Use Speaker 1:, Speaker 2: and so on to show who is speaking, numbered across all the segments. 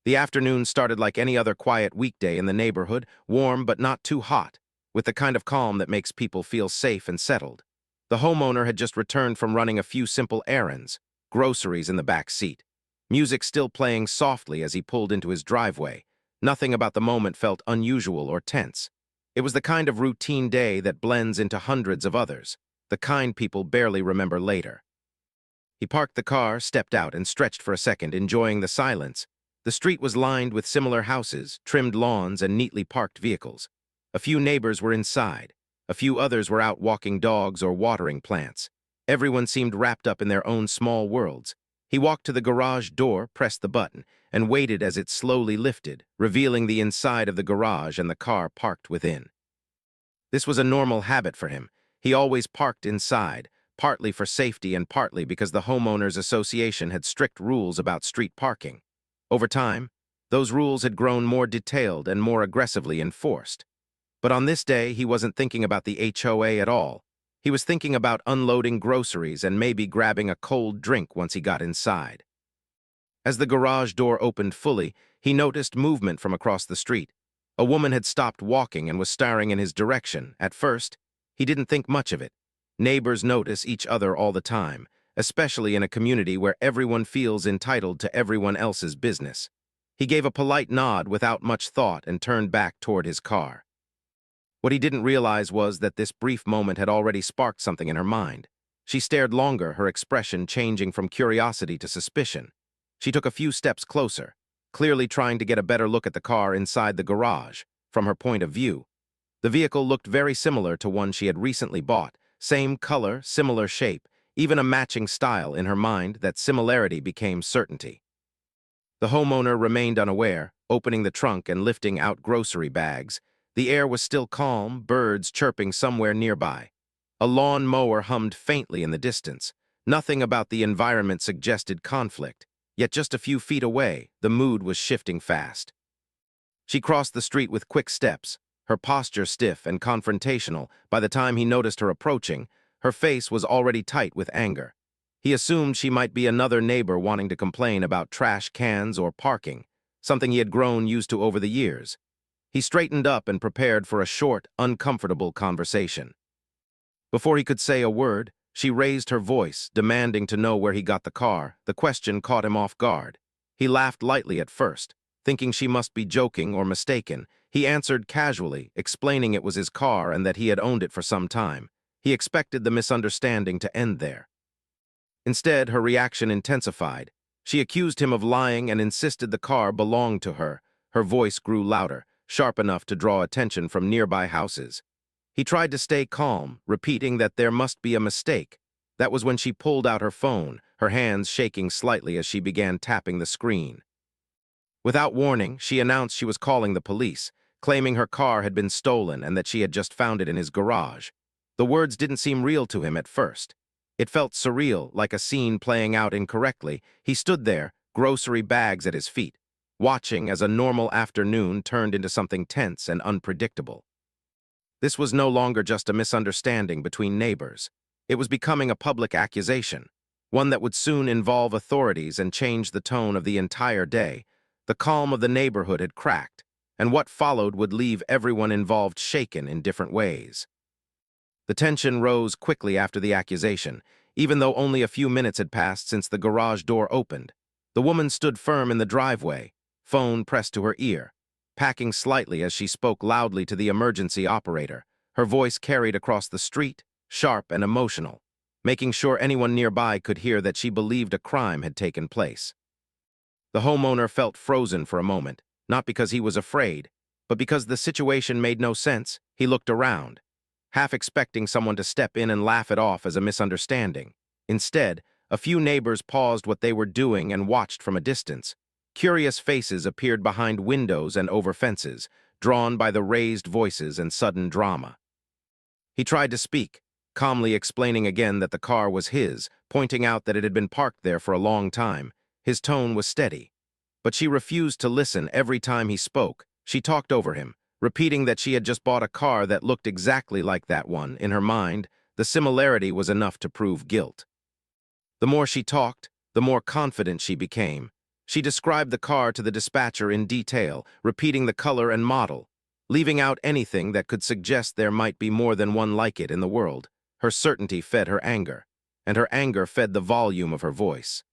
Speaker 1: The afternoon started like any other quiet weekday in the neighborhood, warm but not too hot, with the kind of calm that makes people feel safe and settled. The homeowner had just returned from running a few simple errands, groceries in the back seat. Music still playing softly as he pulled into his driveway. Nothing about the moment felt unusual or tense. It was the kind of routine day that blends into hundreds of others, the kind people barely remember later. He parked the car, stepped out, and stretched for a second, enjoying the silence. The street was lined with similar houses, trimmed lawns, and neatly parked vehicles. A few neighbors were inside. A few others were out walking dogs or watering plants. Everyone seemed wrapped up in their own small worlds. He walked to the garage door, pressed the button, and waited as it slowly lifted, revealing the inside of the garage and the car parked within. This was a normal habit for him. He always parked inside, partly for safety and partly because the Homeowners Association had strict rules about street parking. Over time, those rules had grown more detailed and more aggressively enforced. But on this day, he wasn't thinking about the HOA at all. He was thinking about unloading groceries and maybe grabbing a cold drink once he got inside. As the garage door opened fully, he noticed movement from across the street. A woman had stopped walking and was staring in his direction. At first, he didn't think much of it. Neighbors notice each other all the time, especially in a community where everyone feels entitled to everyone else's business. He gave a polite nod without much thought and turned back toward his car. What he didn't realize was that this brief moment had already sparked something in her mind. She stared longer, her expression changing from curiosity to suspicion. She took a few steps closer, clearly trying to get a better look at the car inside the garage, from her point of view. The vehicle looked very similar to one she had recently bought, same color, similar shape, even a matching style. In her mind, that similarity became certainty. The homeowner remained unaware, opening the trunk and lifting out grocery bags. The air was still calm, birds chirping somewhere nearby. A lawn mower hummed faintly in the distance. Nothing about the environment suggested conflict, yet just a few feet away, the mood was shifting fast. She crossed the street with quick steps, her posture stiff and confrontational. By the time he noticed her approaching, her face was already tight with anger. He assumed she might be another neighbor wanting to complain about trash cans or parking, something he had grown used to over the years. He straightened up and prepared for a short, uncomfortable conversation. Before he could say a word, she raised her voice, demanding to know where he got the car. The question caught him off guard. He laughed lightly at first, thinking she must be joking or mistaken. He answered casually, explaining it was his car and that he had owned it for some time. He expected the misunderstanding to end there. Instead, her reaction intensified. She accused him of lying and insisted the car belonged to her. Her voice grew louder, sharp enough to draw attention from nearby houses. He tried to stay calm, repeating that there must be a mistake. That was when she pulled out her phone, her hands shaking slightly as she began tapping the screen. Without warning, she announced she was calling the police, claiming her car had been stolen and that she had just found it in his garage. The words didn't seem real to him at first. It felt surreal, like a scene playing out incorrectly. He stood there, grocery bags at his feet, watching as a normal afternoon turned into something tense and unpredictable. This was no longer just a misunderstanding between neighbors. It was becoming a public accusation, one that would soon involve authorities and change the tone of the entire day. The calm of the neighborhood had cracked, and what followed would leave everyone involved shaken in different ways. The tension rose quickly after the accusation, even though only a few minutes had passed since the garage door opened. The woman stood firm in the driveway, phone pressed to her ear, packing slightly as she spoke loudly to the emergency operator. Her voice carried across the street, sharp and emotional, making sure anyone nearby could hear that she believed a crime had taken place. The homeowner felt frozen for a moment, not because he was afraid, but because the situation made no sense. He looked around, half expecting someone to step in and laugh it off as a misunderstanding. Instead, a few neighbors paused what they were doing and watched from a distance. Curious faces appeared behind windows and over fences, drawn by the raised voices and sudden drama. He tried to speak, calmly explaining again that the car was his, pointing out that it had been parked there for a long time. His tone was steady. But she refused to listen. Every time he spoke, she talked over him, repeating that she had just bought a car that looked exactly like that one. In her mind, the similarity was enough to prove guilt. The more she talked, the more confident she became. She described the car to the dispatcher in detail, repeating the color and model, leaving out anything that could suggest there might be more than one like it in the world. Her certainty fed her anger, and her anger fed the volume of her voice.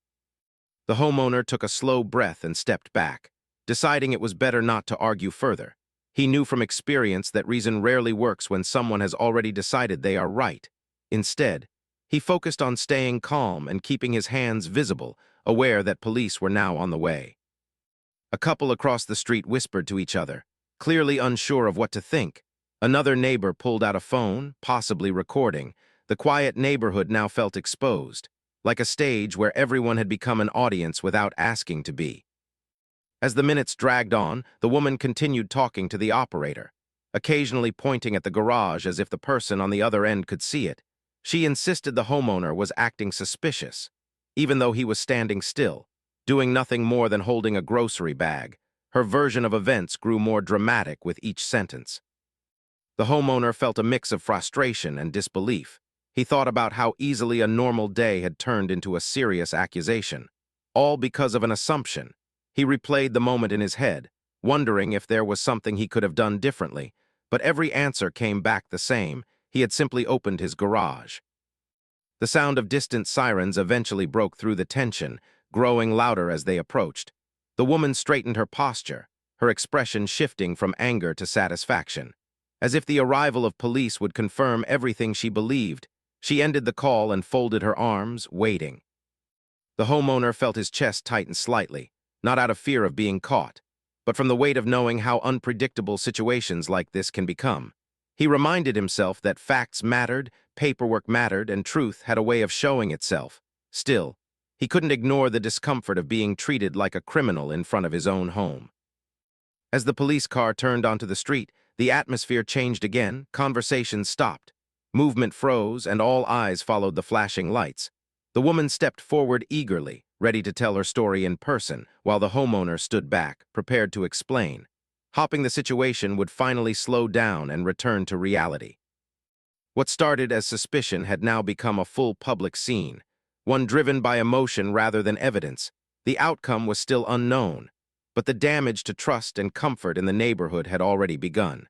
Speaker 1: The homeowner took a slow breath and stepped back, deciding it was better not to argue further. He knew from experience that reason rarely works when someone has already decided they are right. Instead, he focused on staying calm and keeping his hands visible, aware that police were now on the way. A couple across the street whispered to each other, clearly unsure of what to think. Another neighbor pulled out a phone, possibly recording. The quiet neighborhood now felt exposed, like a stage where everyone had become an audience without asking to be. As the minutes dragged on, the woman continued talking to the operator, occasionally pointing at the garage as if the person on the other end could see it. She insisted the homeowner was acting suspicious, even though he was standing still, doing nothing more than holding a grocery bag. Her version of events grew more dramatic with each sentence. The homeowner felt a mix of frustration and disbelief. He thought about how easily a normal day had turned into a serious accusation, all because of an assumption. He replayed the moment in his head, wondering if there was something he could have done differently, but every answer came back the same. He had simply opened his garage. The sound of distant sirens eventually broke through the tension, growing louder as they approached. The woman straightened her posture, her expression shifting from anger to satisfaction. As if the arrival of police would confirm everything she believed, she ended the call and folded her arms, waiting. The homeowner felt his chest tighten slightly, not out of fear of being caught, but from the weight of knowing how unpredictable situations like this can become. He reminded himself that facts mattered, paperwork mattered, and truth had a way of showing itself. Still, he couldn't ignore the discomfort of being treated like a criminal in front of his own home. As the police car turned onto the street, the atmosphere changed again, conversations stopped. Movement froze, and all eyes followed the flashing lights. The woman stepped forward eagerly, ready to tell her story in person, while the homeowner stood back, prepared to explain. Hoping the situation would finally slow down and return to reality. What started as suspicion had now become a full public scene, one driven by emotion rather than evidence. The outcome was still unknown, but the damage to trust and comfort in the neighborhood had already begun.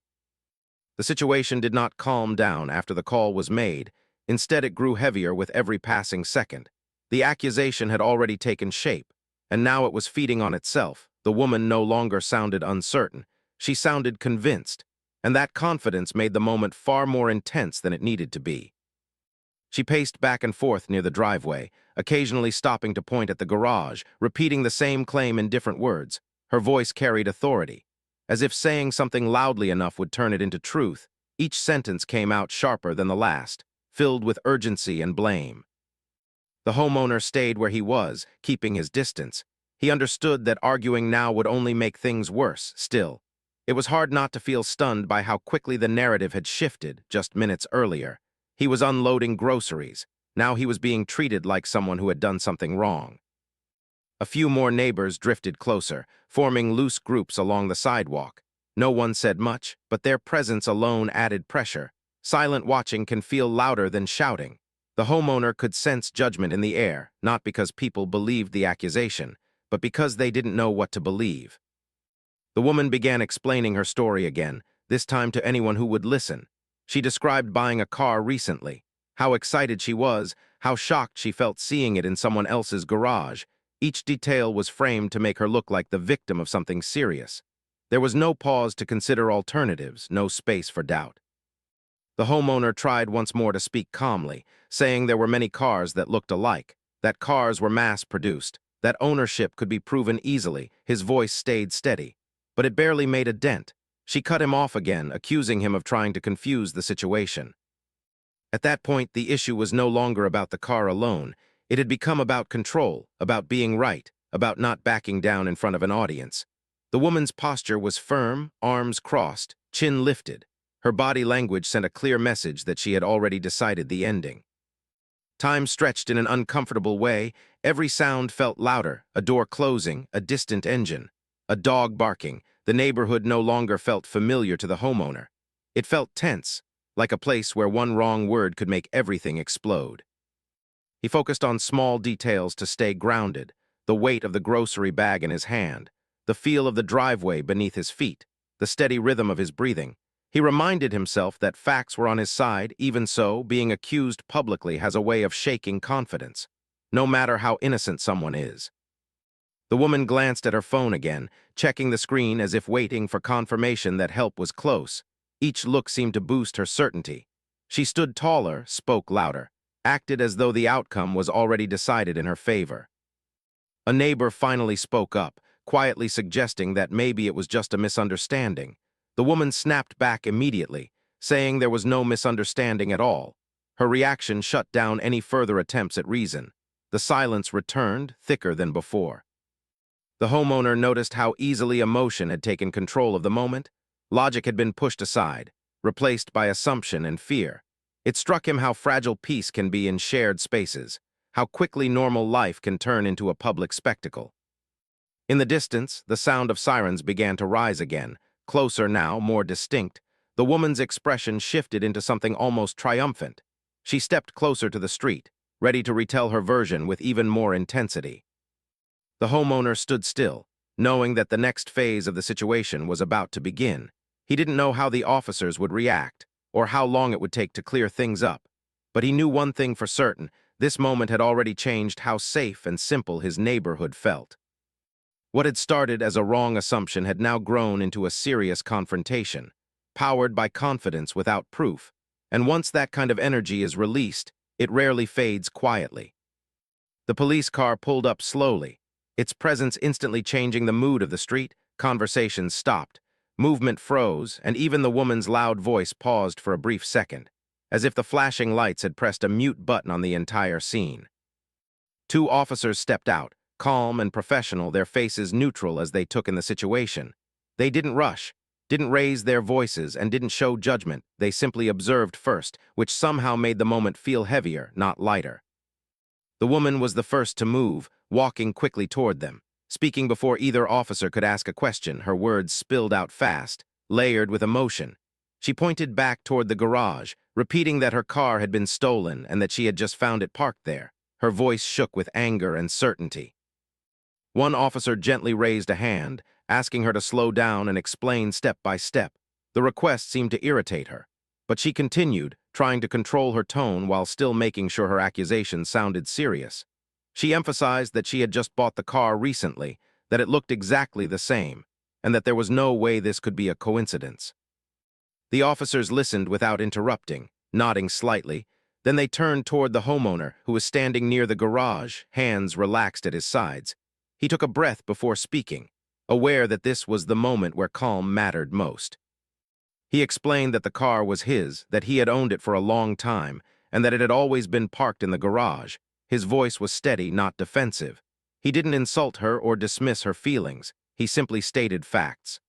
Speaker 1: The situation did not calm down after the call was made. Instead, it grew heavier with every passing second. The accusation had already taken shape, and now it was feeding on itself. The woman no longer sounded uncertain. She sounded convinced, and that confidence made the moment far more intense than it needed to be. She paced back and forth near the driveway, occasionally stopping to point at the garage, repeating the same claim in different words. Her voice carried authority, as if saying something loudly enough would turn it into truth. Each sentence came out sharper than the last, filled with urgency and blame. The homeowner stayed where he was, keeping his distance. He understood that arguing now would only make things worse. Still, it was hard not to feel stunned by how quickly the narrative had shifted just minutes earlier. He was unloading groceries. Now he was being treated like someone who had done something wrong. A few more neighbors drifted closer, forming loose groups along the sidewalk. No one said much, but their presence alone added pressure. Silent watching can feel louder than shouting. The homeowner could sense judgment in the air, not because people believed the accusation, but because they didn't know what to believe. The woman began explaining her story again, this time to anyone who would listen. She described buying a car recently, how excited she was, how shocked she felt seeing it in someone else's garage. Each detail was framed to make her look like the victim of something serious. There was no pause to consider alternatives, no space for doubt. The homeowner tried once more to speak calmly, saying there were many cars that looked alike, that cars were mass-produced, that ownership could be proven easily. His voice stayed steady, but it barely made a dent. She cut him off again, accusing him of trying to confuse the situation. At that point, the issue was no longer about the car alone. It had become about control, about being right, about not backing down in front of an audience. The woman's posture was firm, arms crossed, chin lifted. Her body language sent a clear message that she had already decided the ending. Time stretched in an uncomfortable way. Every sound felt louder, a door closing, a distant engine, a dog barking. The neighborhood no longer felt familiar to the homeowner. It felt tense, like a place where one wrong word could make everything explode. He focused on small details to stay grounded, the weight of the grocery bag in his hand, the feel of the driveway beneath his feet, the steady rhythm of his breathing. He reminded himself that facts were on his side. Even so, being accused publicly has a way of shaking confidence, no matter how innocent someone is. The woman glanced at her phone again, checking the screen as if waiting for confirmation that help was close. Each look seemed to boost her certainty. She stood taller, spoke louder, acted as though the outcome was already decided in her favor. A neighbor finally spoke up, quietly suggesting that maybe it was just a misunderstanding. The woman snapped back immediately, saying there was no misunderstanding at all. Her reaction shut down any further attempts at reason. The silence returned, thicker than before. The homeowner noticed how easily emotion had taken control of the moment. Logic had been pushed aside, replaced by assumption and fear. It struck him how fragile peace can be in shared spaces, how quickly normal life can turn into a public spectacle. In the distance, the sound of sirens began to rise again, closer now, more distinct. The woman's expression shifted into something almost triumphant. She stepped closer to the street, ready to retell her version with even more intensity. The homeowner stood still, knowing that the next phase of the situation was about to begin. He didn't know how the officers would react, or how long it would take to clear things up. But he knew one thing for certain: this moment had already changed how safe and simple his neighborhood felt. What had started as a wrong assumption had now grown into a serious confrontation, powered by confidence without proof. And once that kind of energy is released, it rarely fades quietly. The police car pulled up slowly, its presence instantly changing the mood of the street. Conversations stopped, movement froze, and even the woman's loud voice paused for a brief second, as if the flashing lights had pressed a mute button on the entire scene. Two officers stepped out, calm and professional, their faces neutral as they took in the situation. They didn't rush, didn't raise their voices, and didn't show judgment. They simply observed first, which somehow made the moment feel heavier, not lighter. The woman was the first to move, walking quickly toward them. Speaking before either officer could ask a question, her words spilled out fast, layered with emotion. She pointed back toward the garage, repeating that her car had been stolen and that she had just found it parked there. Her voice shook with anger and certainty. One officer gently raised a hand, asking her to slow down and explain step by step. The request seemed to irritate her, but she continued, trying to control her tone while still making sure her accusations sounded serious. She emphasized that she had just bought the car recently, that it looked exactly the same, and that there was no way this could be a coincidence. The officers listened without interrupting, nodding slightly. Then they turned toward the homeowner, who was standing near the garage, hands relaxed at his sides. He took a breath before speaking, aware that this was the moment where calm mattered most. He explained that the car was his, that he had owned it for a long time, and that it had always been parked in the garage. His voice was steady, not defensive. He didn't insult her or dismiss her feelings. He simply stated facts.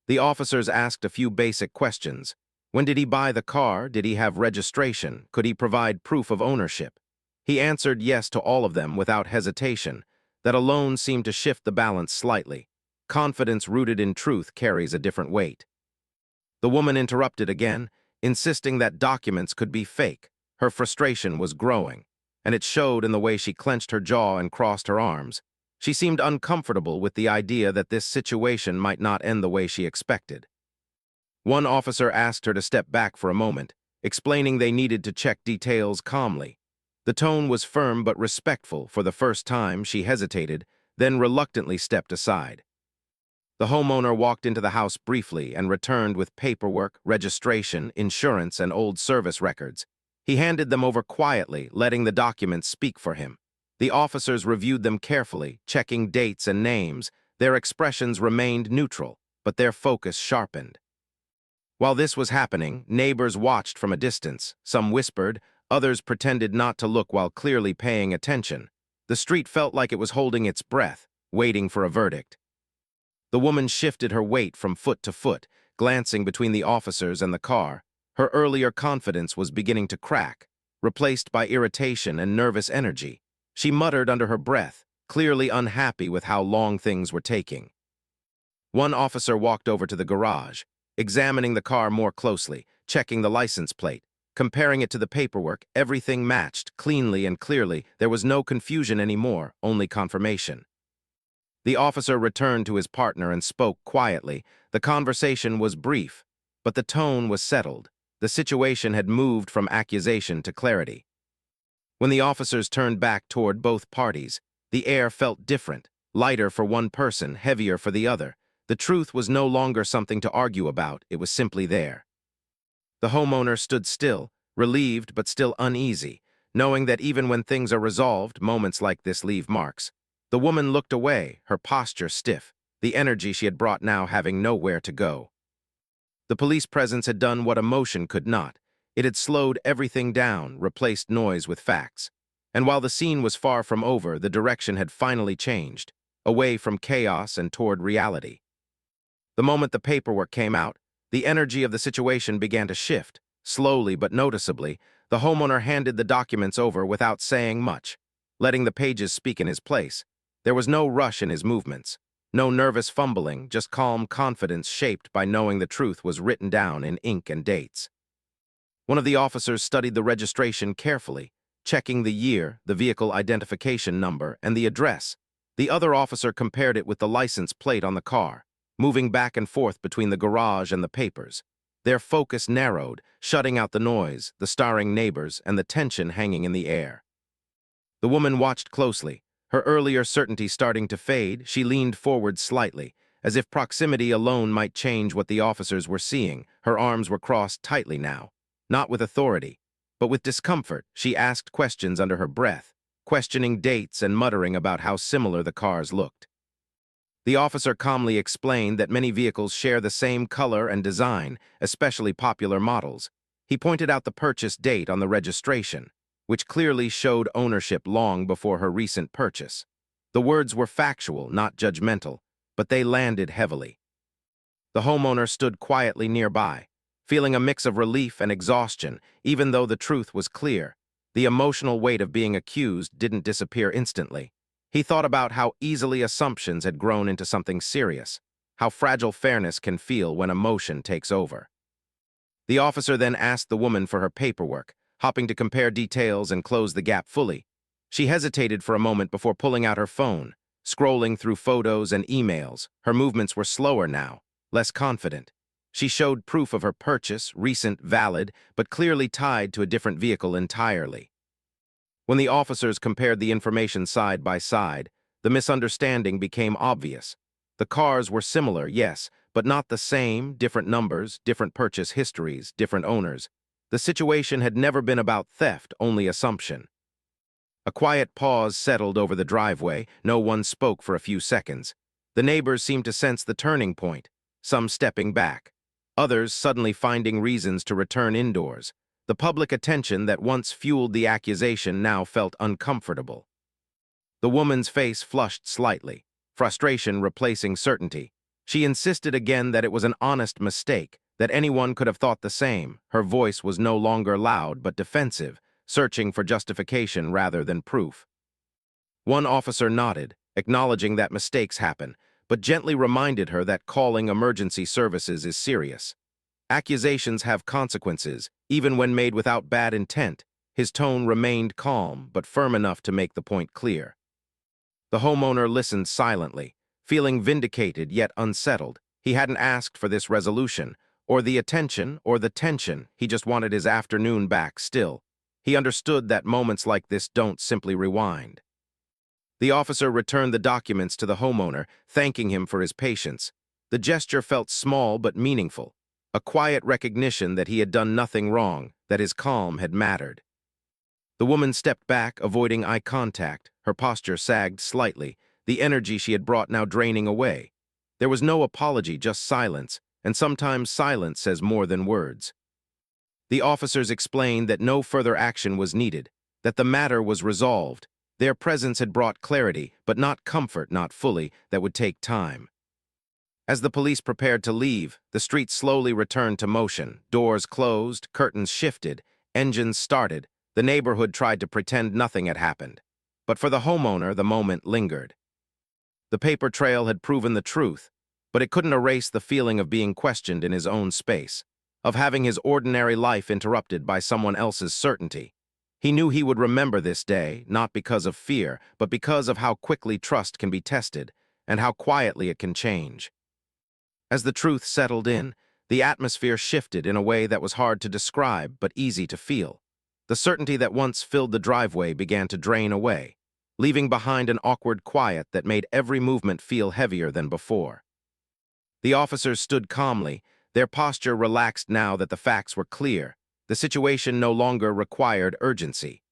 Speaker 1: The officers asked a few basic questions. When did he buy the car? Did he have registration? Could he provide proof of ownership? He answered yes to all of them without hesitation. That alone seemed to shift the balance slightly. Confidence rooted in truth carries a different weight. The woman interrupted again, insisting that documents could be fake. Her frustration was growing, and it showed in the way she clenched her jaw and crossed her arms. She seemed uncomfortable with the idea that this situation might not end the way she expected. One officer asked her to step back for a moment, explaining they needed to check details calmly. The tone was firm but respectful. For the first time, she hesitated, then reluctantly stepped aside. The homeowner walked into the house briefly and returned with paperwork, registration, insurance, and old service records. He handed them over quietly, letting the documents speak for him. The officers reviewed them carefully, checking dates and names. Their expressions remained neutral, but their focus sharpened. While this was happening, neighbors watched from a distance. Some whispered, others pretended not to look while clearly paying attention. The street felt like it was holding its breath, waiting for a verdict. The woman shifted her weight from foot to foot, glancing between the officers and the car. Her earlier confidence was beginning to crack, replaced by irritation and nervous energy. She muttered under her breath, clearly unhappy with how long things were taking. One officer walked over to the garage, examining the car more closely, checking the license plate. Comparing it to the paperwork, everything matched, cleanly and clearly. There was no confusion anymore, only confirmation. The officer returned to his partner and spoke quietly. The conversation was brief, but the tone was settled. The situation had moved from accusation to clarity. When the officers turned back toward both parties, the air felt different, lighter for one person, heavier for the other. The truth was no longer something to argue about, it was simply there. The homeowner stood still, relieved but still uneasy, knowing that even when things are resolved, moments like this leave marks. The woman looked away, her posture stiff, the energy she had brought now having nowhere to go. The police presence had done what emotion could not. It had slowed everything down, replaced noise with facts. And while the scene was far from over, the direction had finally changed, away from chaos and toward reality. The moment the paperwork came out, the energy of the situation began to shift. Slowly but noticeably, the homeowner handed the documents over without saying much, letting the pages speak in his place. There was no rush in his movements, no nervous fumbling, just calm confidence shaped by knowing the truth was written down in ink and dates. One of the officers studied the registration carefully, checking the year, the vehicle identification number, and the address. The other officer compared it with the license plate on the car, moving back and forth between the garage and the papers. Their focus narrowed, shutting out the noise, the staring neighbors, and the tension hanging in the air. The woman watched closely, her earlier certainty starting to fade. She leaned forward slightly, as if proximity alone might change what the officers were seeing. Her arms were crossed tightly now, not with authority, but with discomfort. She asked questions under her breath, questioning dates and muttering about how similar the cars looked. The officer calmly explained that many vehicles share the same color and design, especially popular models. He pointed out the purchase date on the registration, which clearly showed ownership long before her recent purchase. The words were factual, not judgmental, but they landed heavily. The homeowner stood quietly nearby, feeling a mix of relief and exhaustion. Even though the truth was clear, the emotional weight of being accused didn't disappear instantly. He thought about how easily assumptions had grown into something serious, how fragile fairness can feel when emotion takes over. The officer then asked the woman for her paperwork, hopping to compare details and close the gap fully. She hesitated for a moment before pulling out her phone, scrolling through photos and emails. Her movements were slower now, less confident. She showed proof of her purchase, recent, valid, but clearly tied to a different vehicle entirely. When the officers compared the information side by side, the misunderstanding became obvious. The cars were similar, yes, but not the same. Different numbers, different purchase histories, different owners. The situation had never been about theft, only assumption. A quiet pause settled over the driveway. No one spoke for a few seconds. The neighbors seemed to sense the turning point, some stepping back, others suddenly finding reasons to return indoors. The public attention that once fueled the accusation now felt uncomfortable. The woman's face flushed slightly, frustration replacing certainty. She insisted again that it was an honest mistake, that anyone could have thought the same. Her voice was no longer loud but defensive, searching for justification rather than proof. One officer nodded, acknowledging that mistakes happen, but gently reminded her that calling emergency services is serious. Accusations have consequences, even when made without bad intent. His tone remained calm, but firm enough to make the point clear. The homeowner listened silently, feeling vindicated yet unsettled. He hadn't asked for this resolution, or the attention, or the tension. He just wanted his afternoon back still. He understood that moments like this don't simply rewind. The officer returned the documents to the homeowner, thanking him for his patience. The gesture felt small but meaningful, a quiet recognition that he had done nothing wrong, that his calm had mattered. The woman stepped back, avoiding eye contact. Her posture sagged slightly, the energy she had brought now draining away. There was no apology, just silence, and sometimes silence says more than words. The officers explained that no further action was needed, that the matter was resolved. Their presence had brought clarity, but not comfort, not fully, that would take time. As the police prepared to leave, the street slowly returned to motion. Doors closed, curtains shifted, engines started. The neighborhood tried to pretend nothing had happened. But for the homeowner, the moment lingered. The paper trail had proven the truth, but it couldn't erase the feeling of being questioned in his own space. of having his ordinary life interrupted by someone else's certainty. He knew he would remember this day, not because of fear, but because of how quickly trust can be tested and how quietly it can change. As the truth settled in, the atmosphere shifted in a way that was hard to describe but easy to feel. The certainty that once filled the driveway began to drain away, leaving behind an awkward quiet that made every movement feel heavier than before. The officers stood calmly, their posture relaxed now that the facts were clear. The situation no longer required urgency,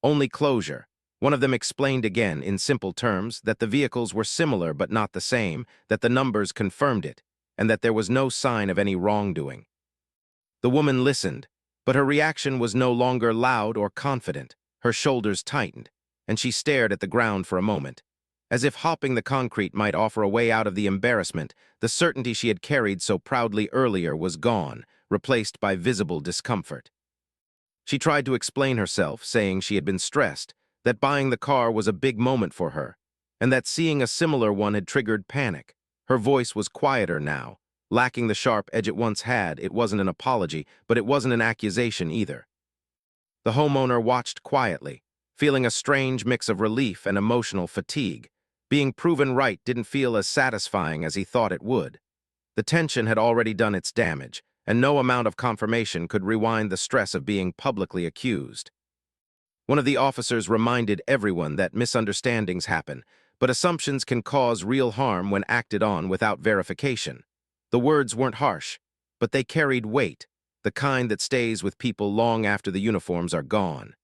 Speaker 1: only closure. One of them explained again, in simple terms, that the vehicles were similar but not the same, that the numbers confirmed it, and that there was no sign of any wrongdoing. The woman listened, but her reaction was no longer loud or confident. Her shoulders tightened, and she stared at the ground for a moment. As if hopping the concrete might offer a way out of the embarrassment, the certainty she had carried so proudly earlier was gone, replaced by visible discomfort. She tried to explain herself, saying she had been stressed, that buying the car was a big moment for her, and that seeing a similar one had triggered panic. Her voice was quieter now, lacking the sharp edge it once had. It wasn't an apology, but it wasn't an accusation either. The homeowner watched quietly, feeling a strange mix of relief and emotional fatigue. Being proven right didn't feel as satisfying as he thought it would. The tension had already done its damage, and no amount of confirmation could rewind the stress of being publicly accused. One of the officers reminded everyone that misunderstandings happen, but assumptions can cause real harm when acted on without verification. The words weren't harsh, but they carried weight, the kind that stays with people long after the uniforms are gone.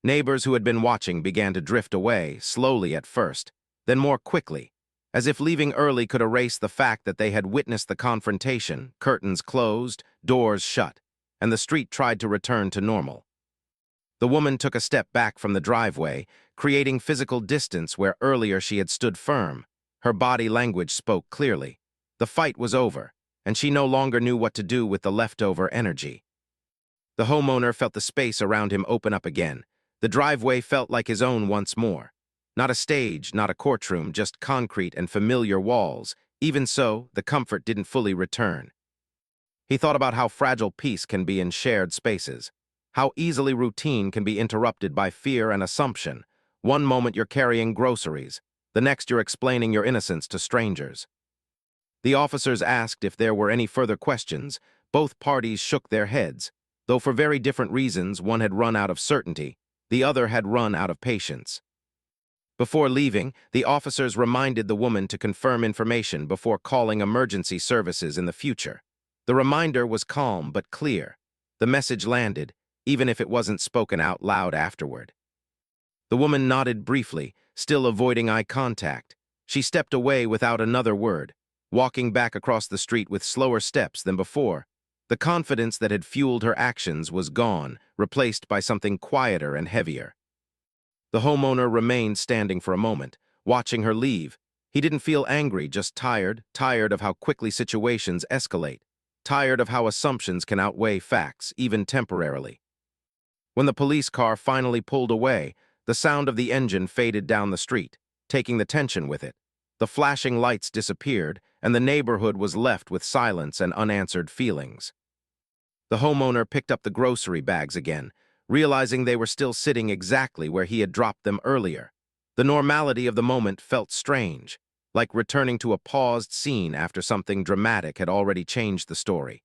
Speaker 1: Neighbors who had been watching began to drift away, slowly at first, then more quickly, as if leaving early could erase the fact that they had witnessed the confrontation. Curtains closed, doors shut, and the street tried to return to normal. The woman took a step back from the driveway, creating physical distance where earlier she had stood firm. Her body language spoke clearly. The fight was over, and she no longer knew what to do with the leftover energy. The homeowner felt the space around him open up again. The driveway felt like his own once more. Not a stage, not a courtroom, just concrete and familiar walls. Even so, the comfort didn't fully return. He thought about how fragile peace can be in shared spaces, how easily routine can be interrupted by fear and assumption. One moment you're carrying groceries, the next you're explaining your innocence to strangers. The officers asked if there were any further questions. Both parties shook their heads, though for very different reasons. One had run out of certainty, the other had run out of patience. Before leaving, the officers reminded the woman to confirm information before calling emergency services in the future. The reminder was calm but clear. The message landed, even if it wasn't spoken out loud afterward. The woman nodded briefly, still avoiding eye contact. She stepped away without another word, walking back across the street with slower steps than before. The confidence that had fueled her actions was gone, replaced by something quieter and heavier. The homeowner remained standing for a moment, watching her leave. He didn't feel angry, just tired of how quickly situations escalate, tired of how assumptions can outweigh facts, even temporarily. When the police car finally pulled away, the sound of the engine faded down the street, taking the tension with it. The flashing lights disappeared, and the neighborhood was left with silence and unanswered feelings. The homeowner picked up the grocery bags again, realizing they were still sitting exactly where he had dropped them earlier. The normality of the moment felt strange, like returning to a paused scene after something dramatic had already changed the story.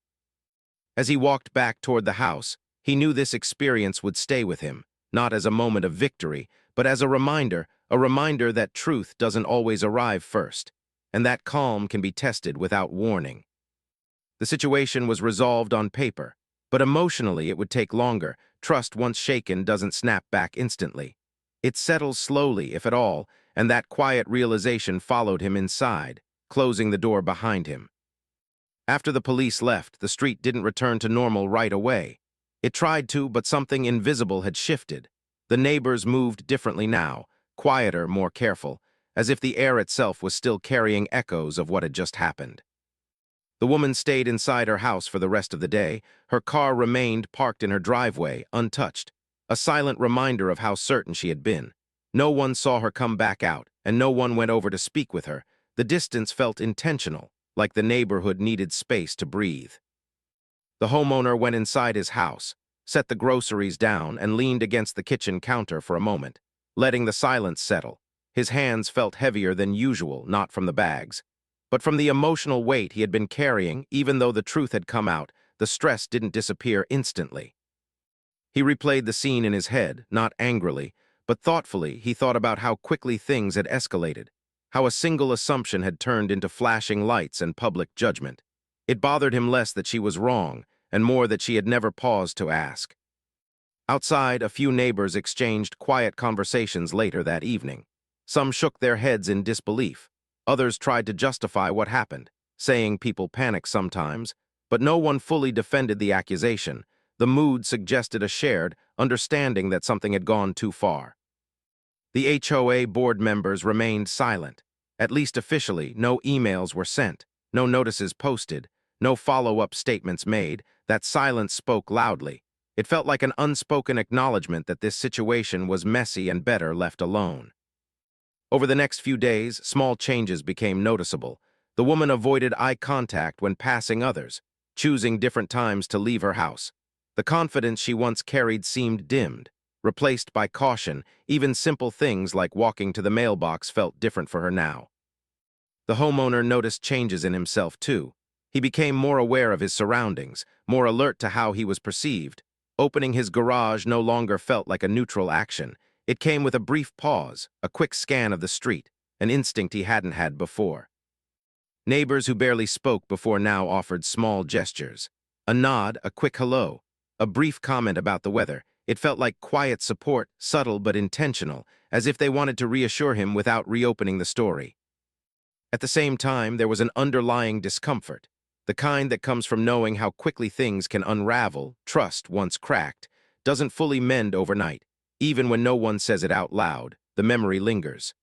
Speaker 1: As he walked back toward the house, he knew this experience would stay with him, not as a moment of victory, but as a reminder that truth doesn't always arrive first, and that calm can be tested without warning. The situation was resolved on paper, but emotionally it would take longer. Trust once shaken doesn't snap back instantly. It settles slowly, if at all, and that quiet realization followed him inside, closing the door behind him. After the police left, the street didn't return to normal right away. It tried to, but something invisible had shifted. The neighbors moved differently now, quieter, more careful, as if the air itself was still carrying echoes of what had just happened. The woman stayed inside her house for the rest of the day. Her car remained parked in her driveway, untouched, a silent reminder of how certain she had been. No one saw her come back out, and no one went over to speak with her. The distance felt intentional, like the neighborhood needed space to breathe. The homeowner went inside his house, set the groceries down, and leaned against the kitchen counter for a moment, letting the silence settle. His hands felt heavier than usual, not from the bags, but from the emotional weight he had been carrying. Even though the truth had come out, the stress didn't disappear instantly. He replayed the scene in his head, not angrily, but thoughtfully. He thought about how quickly things had escalated, how a single assumption had turned into flashing lights and public judgment. It bothered him less that she was wrong, and more that she had never paused to ask. Outside, a few neighbors exchanged quiet conversations later that evening. Some shook their heads in disbelief. Others tried to justify what happened, saying people panic sometimes, but no one fully defended the accusation. The mood suggested a shared understanding that something had gone too far. The HOA board members remained silent. At least officially, no emails were sent, no notices posted, no follow-up statements made. That silence spoke loudly. It felt like an unspoken acknowledgement that this situation was messy and better left alone. Over the next few days, small changes became noticeable. The woman avoided eye contact when passing others, choosing different times to leave her house. The confidence she once carried seemed dimmed, replaced by caution. Even simple things like walking to the mailbox felt different for her now. The homeowner noticed changes in himself, too. He became more aware of his surroundings, more alert to how he was perceived. Opening his garage no longer felt like a neutral action. It came with a brief pause, a quick scan of the street, an instinct he hadn't had before. Neighbors who barely spoke before now offered small gestures. A nod, a quick hello, a brief comment about the weather. It felt like quiet support, subtle but intentional, as if they wanted to reassure him without reopening the story. At the same time, there was an underlying discomfort, the kind that comes from knowing how quickly things can unravel. Trust, once cracked, doesn't fully mend overnight. Even when no one says it out loud, the memory lingers.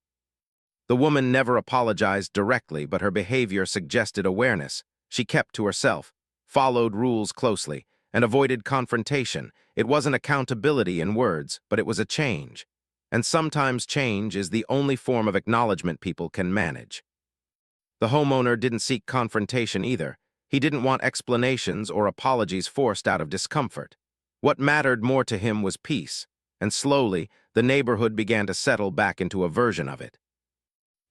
Speaker 1: The woman never apologized directly, but her behavior suggested awareness. She kept to herself, followed rules closely, and avoided confrontation. It wasn't accountability in words, but it was a change. And sometimes change is the only form of acknowledgement people can manage. The homeowner didn't seek confrontation either. He didn't want explanations or apologies forced out of discomfort. What mattered more to him was peace, and slowly, the neighborhood began to settle back into a version of it.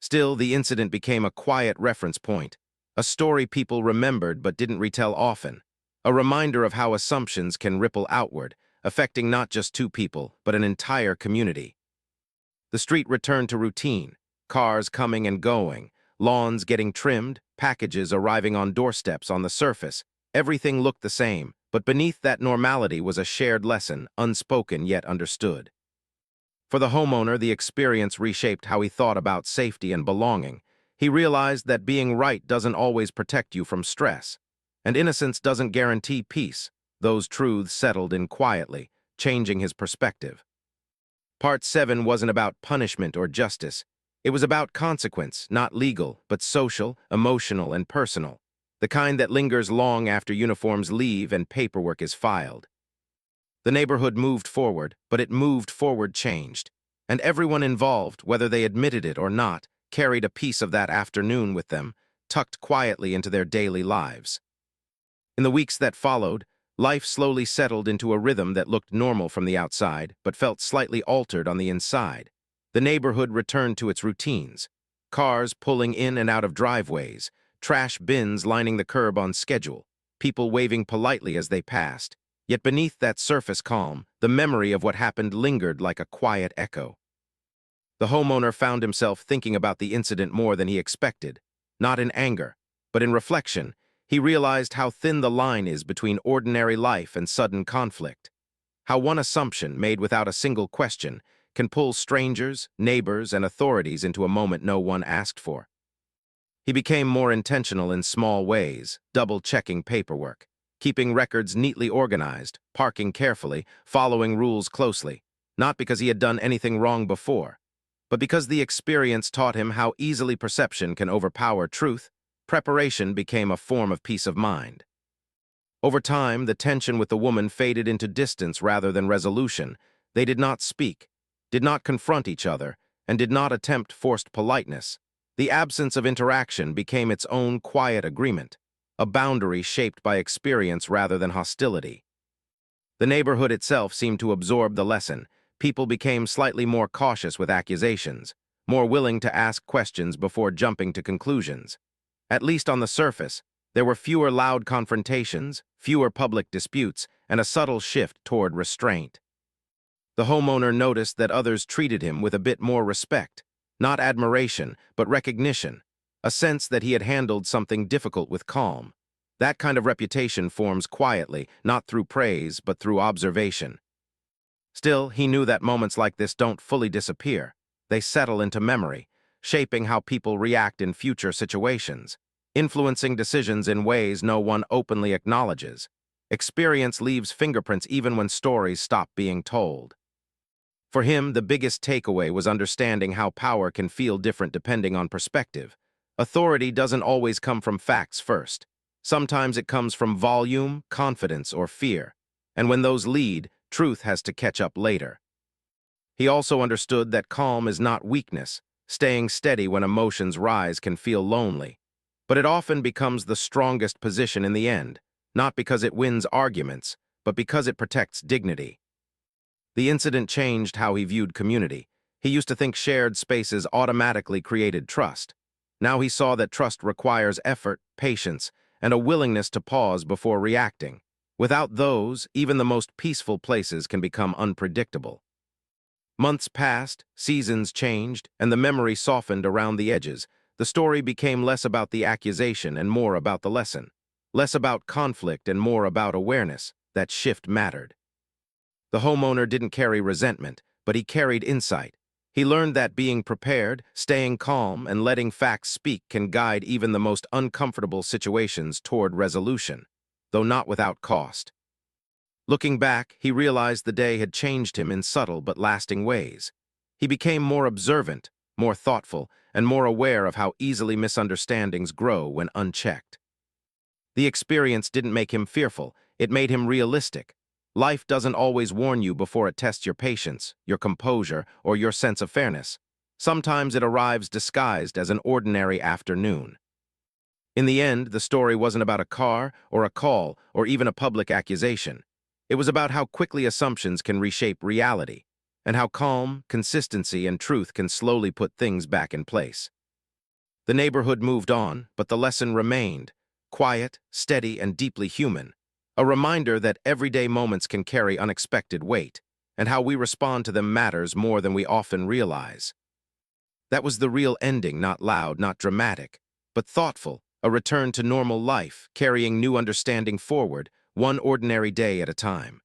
Speaker 1: Still, the incident became a quiet reference point, a story people remembered but didn't retell often, a reminder of how assumptions can ripple outward, affecting not just two people, but an entire community. The street returned to routine, cars coming and going, lawns getting trimmed, packages arriving on doorsteps. On the surface, everything looked the same, but beneath that normality was a shared lesson, unspoken yet understood. For the homeowner, the experience reshaped how he thought about safety and belonging. He realized that being right doesn't always protect you from stress, and innocence doesn't guarantee peace. Those truths settled in quietly, changing his perspective. Part 7 wasn't about punishment or justice. It was about consequence, not legal, but social, emotional, and personal, the kind that lingers long after uniforms leave and paperwork is filed. The neighborhood moved forward, but it moved forward changed, and everyone involved, whether they admitted it or not, carried a piece of that afternoon with them, tucked quietly into their daily lives. In the weeks that followed, life slowly settled into a rhythm that looked normal from the outside, but felt slightly altered on the inside. The neighborhood returned to its routines, cars pulling in and out of driveways, trash bins lining the curb on schedule, people waving politely as they passed. Yet beneath that surface calm, the memory of what happened lingered like a quiet echo. The homeowner found himself thinking about the incident more than he expected. Not in anger, but in reflection. He realized how thin the line is between ordinary life and sudden conflict. How one assumption, made without a single question, can pull strangers, neighbors, and authorities into a moment no one asked for. He became more intentional in small ways, double-checking paperwork, keeping records neatly organized, parking carefully, following rules closely, not because he had done anything wrong before, but because the experience taught him how easily perception can overpower truth. Preparation became a form of peace of mind. Over time, the tension with the woman faded into distance rather than resolution. They did not speak, did not confront each other, and did not attempt forced politeness. The absence of interaction became its own quiet agreement. a boundary shaped by experience rather than hostility. The neighborhood itself seemed to absorb the lesson. People became slightly more cautious with accusations, more willing to ask questions before jumping to conclusions. At least on the surface, there were fewer loud confrontations, fewer public disputes, and a subtle shift toward restraint. The homeowner noticed that others treated him with a bit more respect, not admiration, but recognition, a sense that he had handled something difficult with calm. That kind of reputation forms quietly, not through praise, but through observation. Still, he knew that moments like this don't fully disappear. They settle into memory, shaping how people react in future situations, influencing decisions in ways no one openly acknowledges. Experience leaves fingerprints even when stories stop being told. For him, the biggest takeaway was understanding how power can feel different depending on perspective. Authority doesn't always come from facts first. Sometimes it comes from volume, confidence, or fear. And when those lead, truth has to catch up later. He also understood that calm is not weakness. Staying steady when emotions rise can feel lonely. But it often becomes the strongest position in the end, not because it wins arguments, but because it protects dignity. The incident changed how he viewed community. He used to think shared spaces automatically created trust. Now he saw that trust requires effort, patience, and a willingness to pause before reacting. Without those, even the most peaceful places can become unpredictable. Months passed, seasons changed, and the memory softened around the edges. The story became less about the accusation and more about the lesson. Less about conflict and more about awareness. That shift mattered. The homeowner didn't carry resentment, but he carried insight. He learned that being prepared, staying calm, and letting facts speak can guide even the most uncomfortable situations toward resolution, though not without cost. Looking back, he realized the day had changed him in subtle but lasting ways. He became more observant, more thoughtful, and more aware of how easily misunderstandings grow when unchecked. The experience didn't make him fearful, it made him realistic. Life doesn't always warn you before it tests your patience, your composure, or your sense of fairness. Sometimes it arrives disguised as an ordinary afternoon. In the end, the story wasn't about a car, or a call, or even a public accusation. It was about how quickly assumptions can reshape reality, and how calm, consistency, and truth can slowly put things back in place. The neighborhood moved on, but the lesson remained, quiet, steady, and deeply human. A reminder that everyday moments can carry unexpected weight, and how we respond to them matters more than we often realize. That was the real ending, not loud, not dramatic, but thoughtful, a return to normal life, carrying new understanding forward, one ordinary day at a time.